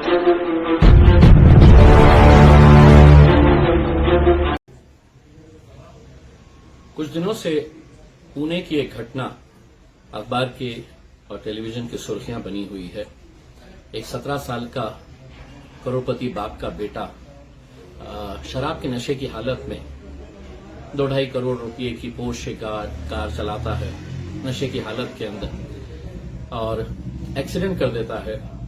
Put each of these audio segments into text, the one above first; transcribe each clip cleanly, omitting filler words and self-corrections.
कुछ दिनों से पुणे की एक घटना अखबार के और टेलीविजन की सुर्खियां बनी हुई है। एक 17 साल का करोड़पति बाप का बेटा शराब के नशे की हालत में 2-2.5 करोड़ रुपए की पोर्श कार चलाता है नशे की हालत के अंदर और एक्सीडेंट कर देता है।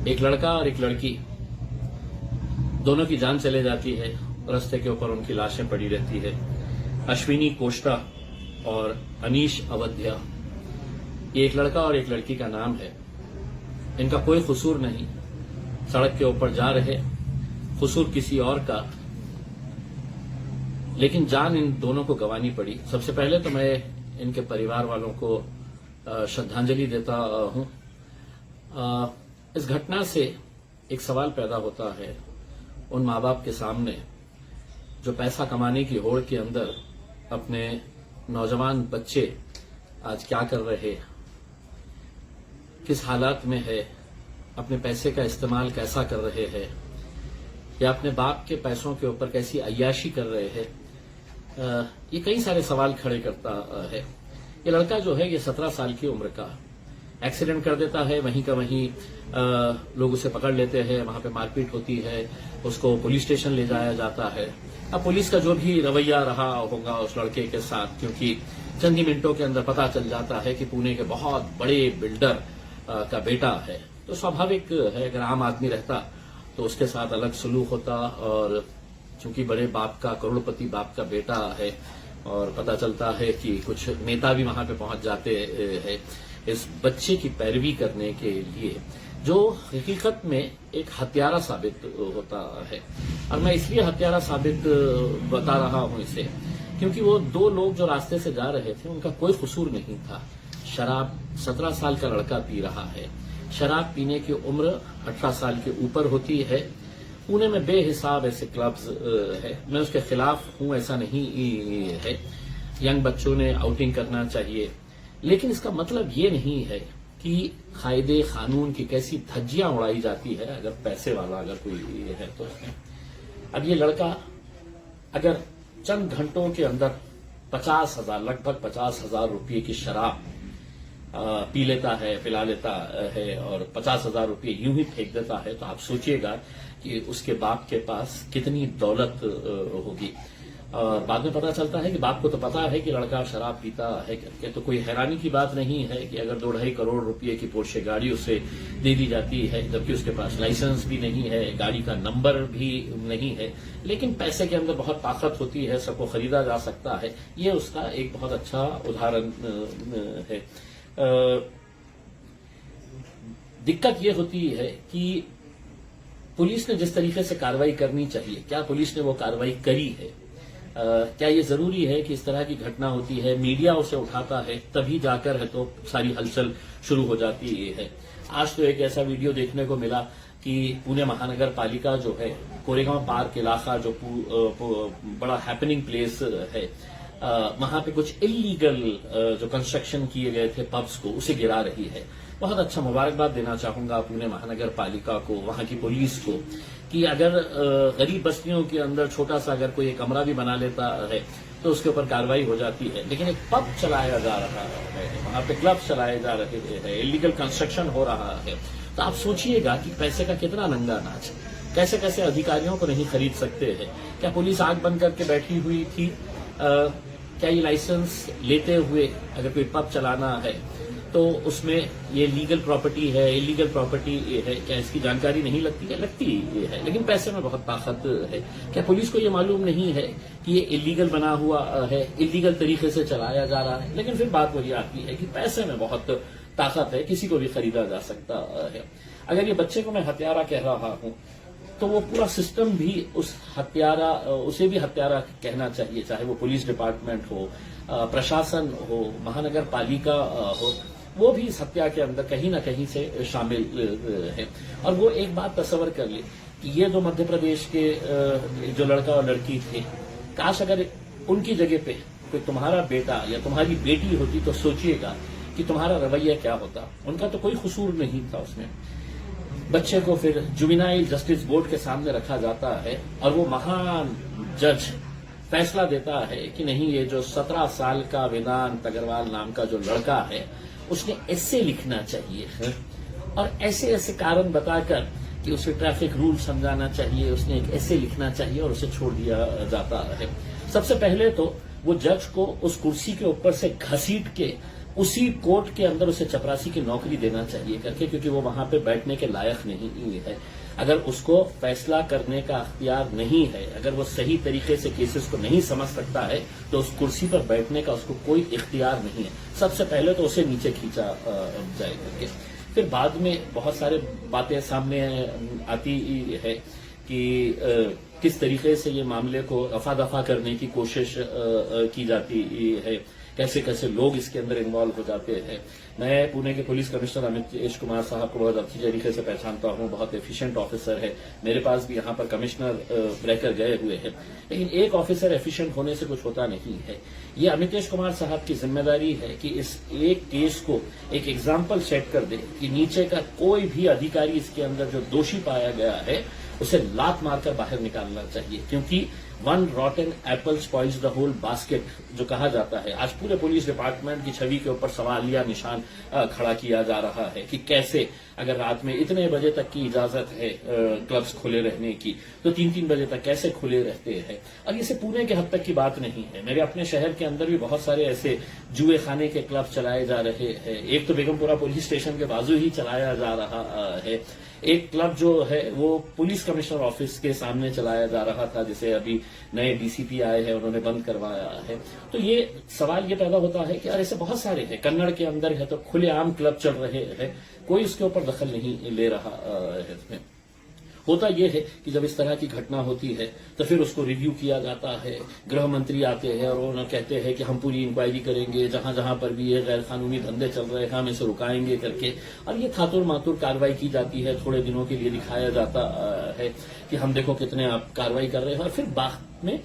एक लड़का और एक लड़की दोनों की जान चले जाती है। रास्ते के ऊपर उनकी लाशें पड़ी रहती है। अश्विनी कोष्टा और अनीश अवध्या, ये एक लड़का और एक लड़की का नाम है। इनका कोई कसूर नहीं, सड़क के ऊपर जा रहे, कसूर किसी और का, लेकिन जान इन दोनों को गंवानी पड़ी। सबसे पहले तो मैं इनके परिवार वालों को श्रद्धांजलि देता हूं। इस घटना से एक सवाल पैदा होता है उन माँ बाप के सामने जो पैसा कमाने की होड़ के अंदर अपने नौजवान बच्चे आज क्या कर रहे, किस हालात में है, अपने पैसे का इस्तेमाल कैसा कर रहे हैं, या अपने बाप के पैसों के ऊपर कैसी अय्याशी कर रहे हैं। ये कई सारे सवाल खड़े करता है। ये लड़का जो है ये 17 साल की उम्र का एक्सीडेंट कर देता है। वहीं का वहीं लोग उसे पकड़ लेते हैं, वहां पे मारपीट होती है, उसको पुलिस स्टेशन ले जाया जाता है। अब पुलिस का जो भी रवैया रहा होगा उस लड़के के साथ, क्योंकि चंद ही मिनटों के अंदर पता चल जाता है कि पुणे के बहुत बड़े बिल्डर का बेटा है, तो स्वाभाविक है अगर आम आदमी रहता तो उसके साथ अलग सलूक होता। और चूंकि बड़े बाप का, करोड़पति बाप का बेटा है और पता चलता है कि कुछ नेता भी वहां पे पहुंच जाते हैं इस बच्चे की पैरवी करने के लिए, जो हकीकत में एक हत्यारा साबित होता है। और मैं इसलिए हत्यारा साबित बता रहा हूं इसे क्योंकि वो 2 लोग जो रास्ते से जा रहे थे उनका कोई कसूर नहीं था। शराब 17 साल का लड़का पी रहा है। शराब पीने की उम्र 18 साल के ऊपर होती है। पुणे में बेहिसाब ऐसे क्लब्स है, मैं उसके खिलाफ हूं ऐसा नहीं है। यंग बच्चों ने आउटिंग करना चाहिए, लेकिन इसका मतलब ये नहीं है कि कायदे कानून की कैसी धज्जियां उड़ाई जाती है अगर पैसे वाला अगर कोई है तो। अब ये लड़का अगर चंद घंटों के अंदर 50,000 लगभग 50,000 रुपये की शराब पी लेता है, पिला लेता है और 50,000 रुपये यूं ही फेंक देता है, तो आप सोचिएगा कि उसके बाप के पास कितनी दौलत होगी। और बाद में पता चलता है कि बाप को तो पता है कि लड़का शराब पीता है करके, तो कोई हैरानी की बात नहीं है कि अगर 2-2.5 करोड़ रुपए की पोर्शे गाड़ी उसे दे दी जाती है, जबकि उसके पास लाइसेंस भी नहीं है, गाड़ी का नंबर भी नहीं है, लेकिन पैसे के अंदर बहुत ताकत होती है, सबको खरीदा जा सकता है। ये उसका एक बहुत अच्छा उदाहरण है। दिक्कत ये होती है कि पुलिस ने जिस तरीके से कार्रवाई करनी चाहिए, क्या पुलिस ने वो कार्रवाई करी है? क्या ये जरूरी है कि इस तरह की घटना होती है, मीडिया उसे उठाता है, तभी जाकर है तो सारी हलचल शुरू हो जाती है। आज तो एक ऐसा वीडियो देखने को मिला कि पुणे महानगर पालिका जो है, कोरेगांव पार्क इलाका जो बड़ा हैपनिंग प्लेस है, वहां पे कुछ इलीगल जो कंस्ट्रक्शन किए गए थे पब्स को, उसे गिरा रही है। बहुत अच्छा मुबारकबाद देना चाहूंगा पुणे महानगर पालिका को, वहां की पुलिस को, कि अगर गरीब बस्तियों के अंदर छोटा सा अगर कोई कमरा भी बना लेता है तो उसके ऊपर कार्रवाई हो जाती है। लेकिन एक पब चलाया जा रहा है, वहां पे क्लब चलाए जा रहे हैं, इलीगल कंस्ट्रक्शन हो रहा है, तो आप सोचिएगा कि पैसे का कितना नंगा नाच, कैसे कैसे अधिकारियों को नहीं खरीद सकते हैं। क्या पुलिस आंख बंद करके बैठी हुई थी? क्या ये लाइसेंस लेते हुए अगर कोई पब चलाना है तो उसमें ये लीगल प्रॉपर्टी है, इलीगल प्रॉपर्टी है, क्या इसकी जानकारी नहीं लगती है? लगती है, लेकिन पैसे में बहुत ताकत है। क्या पुलिस को ये मालूम नहीं है कि ये इलीगल बना हुआ है, इलीगल तरीके से चलाया जा रहा है? लेकिन फिर बात वही आती है कि पैसे में बहुत ताकत है, किसी को भी खरीदा जा सकता है। अगर ये बच्चे को मैं हत्यारा कह रहा हूं तो वो पूरा सिस्टम भी उसे भी हत्यारा कहना चाहिए, चाहे वो पुलिस डिपार्टमेंट हो, प्रशासन हो, महानगर पालिका हो, वो भी इस हत्या के अंदर कहीं ना कहीं से शामिल है। और वो एक बात तस्वर कर ले कि ये जो मध्य प्रदेश के जो लड़का और लड़की थे, काश अगर उनकी जगह पे कोई तुम्हारा बेटा या तुम्हारी बेटी होती तो सोचिएगा कि तुम्हारा रवैया क्या होता। उनका तो कोई कसूर नहीं था उसमें। बच्चे को फिर जुवेनाइल जस्टिस बोर्ड के सामने रखा जाता है और वो महान जज फैसला देता है कि नहीं, ये जो 17 साल का वेदांत अग्रवाल नाम का जो लड़का है उसने ऐसे लिखना चाहिए है और ऐसे ऐसे कारण बताकर कि उसे ट्रैफिक रूल समझाना चाहिए, उसने एक ऐसे लिखना चाहिए और उसे छोड़ दिया जाता है। सबसे पहले तो वो जज को उस कुर्सी के ऊपर से घसीट के उसी कोर्ट के अंदर उसे चपरासी की नौकरी देना चाहिए करके, क्योंकि वो वहां पे बैठने के लायक नहीं है। अगर उसको फैसला करने का अख्तियार नहीं है, अगर वो सही तरीके से केसेस को नहीं समझ सकता है, तो उस कुर्सी पर बैठने का उसको कोई इख्तियार नहीं है। सबसे पहले तो उसे नीचे खींचा जाए करके, फिर बाद में बहुत सारे बातें सामने आती है कि किस तरीके से ये मामले को रफा दफा करने की कोशिश की जाती है, कैसे कैसे लोग इसके अंदर इन्वॉल्व हो जाते हैं। मैं पुणे के पुलिस कमिश्नर अमितेश कुमार साहब को बहुत अच्छी तरीके से पहचानता हूं, बहुत एफिशिएंट ऑफिसर है, मेरे पास भी यहां पर कमिश्नर रहकर गए हुए हैं। लेकिन एक ऑफिसर एफिशिएंट होने से कुछ होता नहीं है। ये अमितेश कुमार साहब की जिम्मेदारी है कि इस एक केस को एक एग्जाम्पल सेट कर दे कि नीचे का कोई भी अधिकारी इसके अंदर जो दोषी पाया गया है उसे लात मारकर बाहर निकालना चाहिए, क्योंकि one rotten apple spoils the whole basket जो कहा जाता है। आज पूरे पुलिस डिपार्टमेंट की छवि के ऊपर सवालिया निशान खड़ा किया जा रहा है कि कैसे अगर रात में इतने बजे तक की इजाजत है क्लब्स खुले रहने की, तो 3-3 बजे तक कैसे खुले रहते हैं। और ये सिर्फ पुणे के हद तक की बात नहीं है, मेरे अपने शहर के अंदर भी बहुत सारे ऐसे जुए खाने के क्लब चलाए जा रहे हैं। एक तो बेगमपुरा पुलिस स्टेशन के बाजू ही चलाया जा रहा है, एक क्लब जो है वो पुलिस कमिश्नर ऑफिस के सामने चलाया जा रहा था, जिसे अभी नए डीसीपी आए हैं उन्होंने बंद करवाया है। तो ये सवाल ये पैदा होता है कि यार ऐसे बहुत सारे हैं, कन्नड़ के अंदर है तो खुलेआम क्लब चल रहे हैं, कोई उसके ऊपर दखल नहीं ले रहा है। होता यह है कि जब इस तरह की घटना होती है तो फिर उसको रिव्यू किया जाता है, गृह मंत्री आते हैं और उन्होंने कहते हैं कि हम पूरी इंक्वायरी करेंगे, जहां जहां पर भी ये गैर कानूनी धंधे चल रहे हैं हम इसे रुकाएंगे करके, और ये थातुर मातुर कार्रवाई की जाती है। थोड़े दिनों के लिए दिखाया जाता है कि हम देखो कितने आप कार्रवाई कर रहे हैं, और फिर बाद में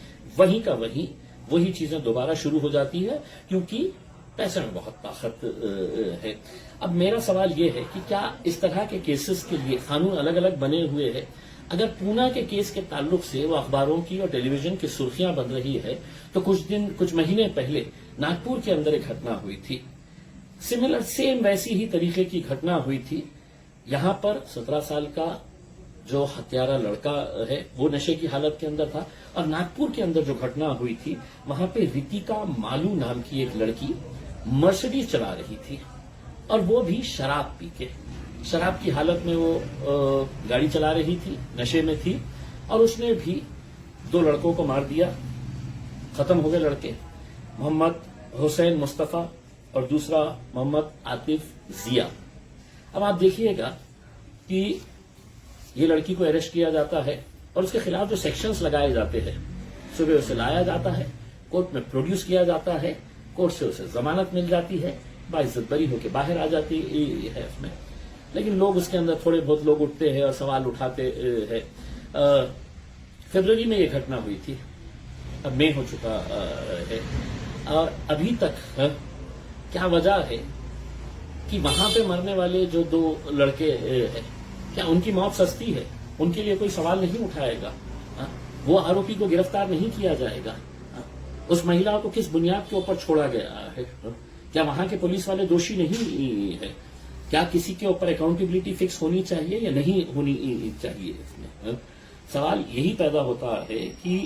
वही चीजें दोबारा शुरू हो जाती है, क्योंकि पैसे में बहुत ताकत है। अब मेरा सवाल यह है कि क्या इस तरह के केसेस के लिए कानून अलग अलग बने हुए हैं? अगर पूना के केस के ताल्लुक से वो अखबारों की और टेलीविजन की सुर्खियां बन रही है, तो कुछ महीने पहले नागपुर के अंदर एक घटना हुई थी, सिमिलर सेम वैसी ही तरीके की घटना हुई थी। यहां पर 17 साल का जो हत्यारा लड़का है वो नशे की हालत के अंदर था, और नागपुर के अंदर जो घटना हुई थी वहां पे रितिका मालू नाम की एक लड़की मर्सिडीज चला रही थी, और वो भी शराब पी के, शराब की हालत में वो गाड़ी चला रही थी, नशे में थी, और उसने भी 2 लड़कों को मार दिया। खत्म हो गए लड़के, मोहम्मद हुसैन मुस्तफा और दूसरा मोहम्मद आतिफ जिया। अब आप देखिएगा कि ये लड़की को अरेस्ट किया जाता है और उसके खिलाफ जो सेक्शंस लगाए जाते हैं, सुबह उसे लाया जाता है, कोर्ट में प्रोड्यूस किया जाता है, कोर्ट से उसे जमानत मिल जाती है, बाइज्जत बरी होकर बाहर आ जाती है उसमें। लेकिन लोग उसके अंदर थोड़े बहुत लोग उठते हैं और सवाल उठाते हैं। फरवरी में ये घटना हुई थी, अब मई हो चुका है, और अभी तक क्या वजह है कि वहां पे मरने वाले जो 2 लड़के हैं, क्या उनकी मौत सस्ती है? उनके लिए कोई सवाल नहीं उठाएगा? वो आरोपी को गिरफ्तार नहीं किया जाएगा? उस महिला को किस बुनियाद के ऊपर छोड़ा गया है? क्या वहां के पुलिस वाले दोषी नहीं है? क्या किसी के ऊपर अकाउंटेबिलिटी फिक्स होनी चाहिए या नहीं होनी चाहिए? इसमें सवाल यही पैदा होता है कि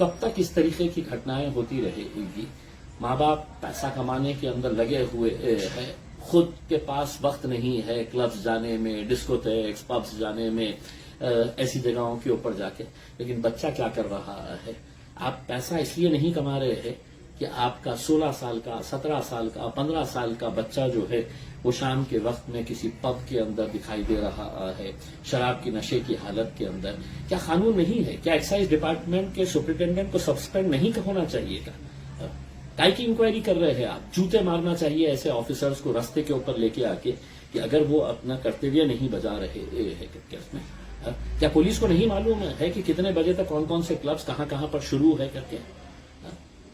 कब तक इस तरीके की घटनाएं होती रहेगी। माँ बाप पैसा कमाने के अंदर लगे हुए हैं, खुद के पास वक्त नहीं है क्लब्स जाने में, डिस्कोथेक्स, पब्स जाने में, ऐसी जगहों के ऊपर जाके। लेकिन बच्चा क्या कर रहा है? आप पैसा इसलिए नहीं कमा रहे हैं कि आपका 16 साल का, 17 साल का, 15 साल का बच्चा जो है वो शाम के वक्त में किसी पब के अंदर दिखाई दे रहा है, शराब की नशे की हालत के अंदर। क्या कानून नहीं है? क्या एक्साइज डिपार्टमेंट के सुपरिटेंडेंट को सस्पेंड नहीं होना चाहिए? काय की इंक्वायरी कर रहे हैं आप? जूते मारना चाहिए ऐसे ऑफिसर्स को रास्ते के ऊपर लेके आके कि अगर वो अपना कर्तव्य नहीं बजा रहे हैं इसमें। क्या पुलिस को नहीं मालूम है कि कितने बजे तक कौन कौन से क्लब्स कहां पर शुरू है करके?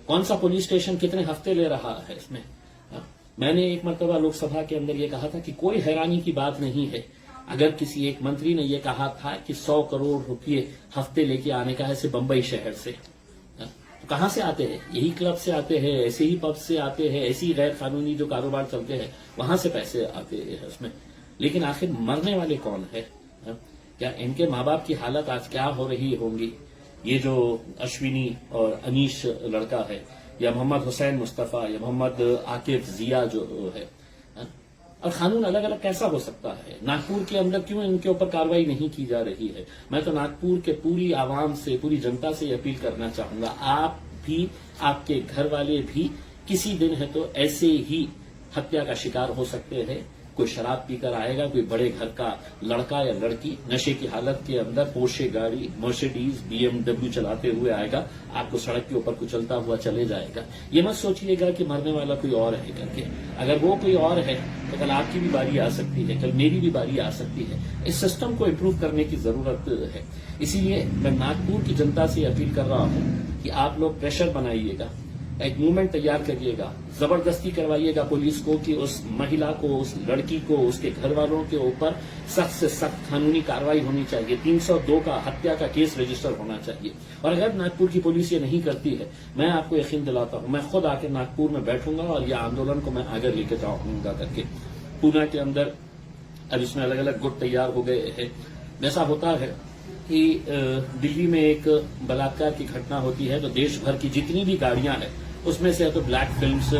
कौन सा पुलिस स्टेशन कितने हफ्ते ले रहा है इसमें? मैंने एक मरतबा लोकसभा के अंदर ये कहा था कि कोई हैरानी की बात नहीं है अगर किसी एक मंत्री ने यह कहा था कि 100 करोड़ रुपए हफ्ते लेके आने का है सिर्फ बंबई शहर से, तो कहां से आते हैं? यही क्लब से आते हैं, ऐसे ही पब से आते हैं, ऐसे ही गैर कानूनी जो कारोबार चलते हैं वहां से पैसे आते हैं उसमें। लेकिन आखिर मरने वाले कौन है? क्या इनके माँ बाप की हालत आज क्या हो रही होंगी? ये जो अश्विनी और अनीश लड़का है, या मोहम्मद हुसैन मुस्तफा, या मोहम्मद आकिफ जिया जो है, और कानून अलग अलग कैसा हो सकता है? नागपुर के अंदर क्यों इनके ऊपर कार्रवाई नहीं की जा रही है? मैं तो नागपुर के पूरी आवाम से, पूरी जनता से अपील करना चाहूंगा, आप भी, आपके घर वाले भी किसी दिन है तो ऐसे ही हत्या का शिकार हो सकते हैं। कोई शराब पीकर आएगा, कोई बड़े घर का लड़का या लड़की नशे की हालत के अंदर पोर्शे गाड़ी, मर्सिडीज, BMW चलाते हुए आएगा, आपको सड़क के ऊपर कुचलता हुआ चले जाएगा। ये मत सोचिएगा कि मरने वाला कोई और है करके। अगर वो कोई और है तो कल आपकी भी बारी आ सकती है, कल मेरी भी बारी आ सकती है। इस सिस्टम को इम्प्रूव करने की जरूरत है। इसीलिए मैं नागपुर की जनता से अपील कर रहा हूं कि आप लोग प्रेशर बनाइएगा, एक मूवमेंट तैयार करिएगा, जबरदस्ती करवाइएगा पुलिस को कि उस महिला को, उस लड़की को, उसके घर वालों के ऊपर सख्त से सख्त कानूनी कार्रवाई होनी चाहिए। 302 का हत्या का केस रजिस्टर होना चाहिए। और अगर नागपुर की पुलिस ये नहीं करती है, मैं आपको यकीन दिलाता हूं, मैं खुद आकर नागपुर में बैठूंगा और यह आंदोलन को मैं आगे लेके जाऊंगा करके। पूना के अंदर अब इसमें अलग अलग गुट तैयार हो गए हैं। जैसा होता है कि दिल्ली में एक बलात्कार की घटना होती है तो देश भर की जितनी भी गाड़ियां हैं उसमें से तो ब्लैक फिल्म्स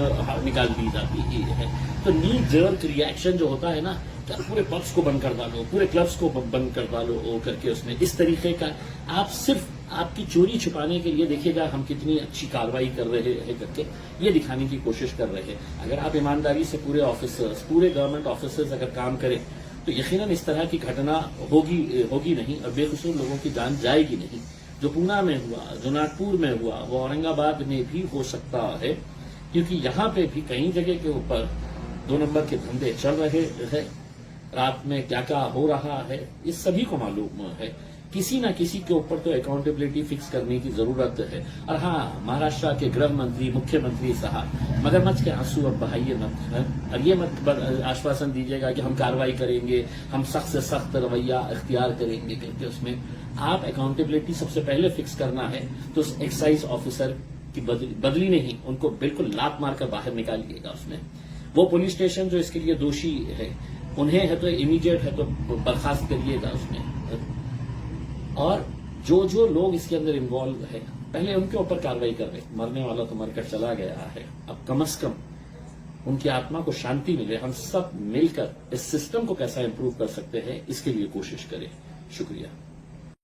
निकाल दी जाती है। तो नी जर्क रिएक्शन जो होता है ना, क्या पूरे पब्स को बंद कर डालो, पूरे क्लब्स को बंद कर डालो करके उसमें इस तरीके का आप सिर्फ आपकी चोरी छुपाने के लिए देखिएगा हम कितनी अच्छी कार्रवाई कर रहे हैं करके ये दिखाने की कोशिश कर रहे हैं। अगर आप ईमानदारी से पूरे ऑफिसर्स, पूरे गवर्नमेंट ऑफिसर्स अगर काम करें तो यकीनन इस तरह की घटना होगी नहीं और बेकसूर लोगों की जान जाएगी नहीं। जो पूना में हुआ, जो नागपुर में हुआ, वो औरंगाबाद में भी हो सकता है, क्योंकि यहां पे भी कई जगह के ऊपर 2 नंबर के धंधे चल रहे हैं। रात में क्या क्या हो रहा है इस सभी को मालूम है। किसी न किसी के ऊपर तो अकाउंटेबिलिटी फिक्स करने की जरूरत है। और हाँ, महाराष्ट्र के गृह मंत्री, मुख्यमंत्री साहब, मगरमच्छ के आंसू अब बहाइए मत, और ये मत आश्वासन दीजिएगा कि हम कार्रवाई करेंगे, हम सख्त से सख्त रवैया इख्तियार करेंगे क्योंकि उसमें आप अकाउंटेबिलिटी सबसे पहले फिक्स करना है तो उस एक्साइज ऑफिसर की बदली नहीं, उनको बिल्कुल लात मारकर बाहर निकालिएगा। उसमें वो पुलिस स्टेशन जो इसके लिए दोषी है उन्हें है तो इमीडिएट है तो बर्खास्त करिएगा उसमें। और जो लोग इसके अंदर इन्वॉल्व है पहले उनके ऊपर कार्रवाई कर रहे। मरने वाला तो मरकर चला गया है, अब कम से कम उनकी आत्मा को शांति मिले। हम सब मिलकर इस सिस्टम को कैसा इंप्रूव कर सकते हैं इसके लिए कोशिश करें। शुक्रिया।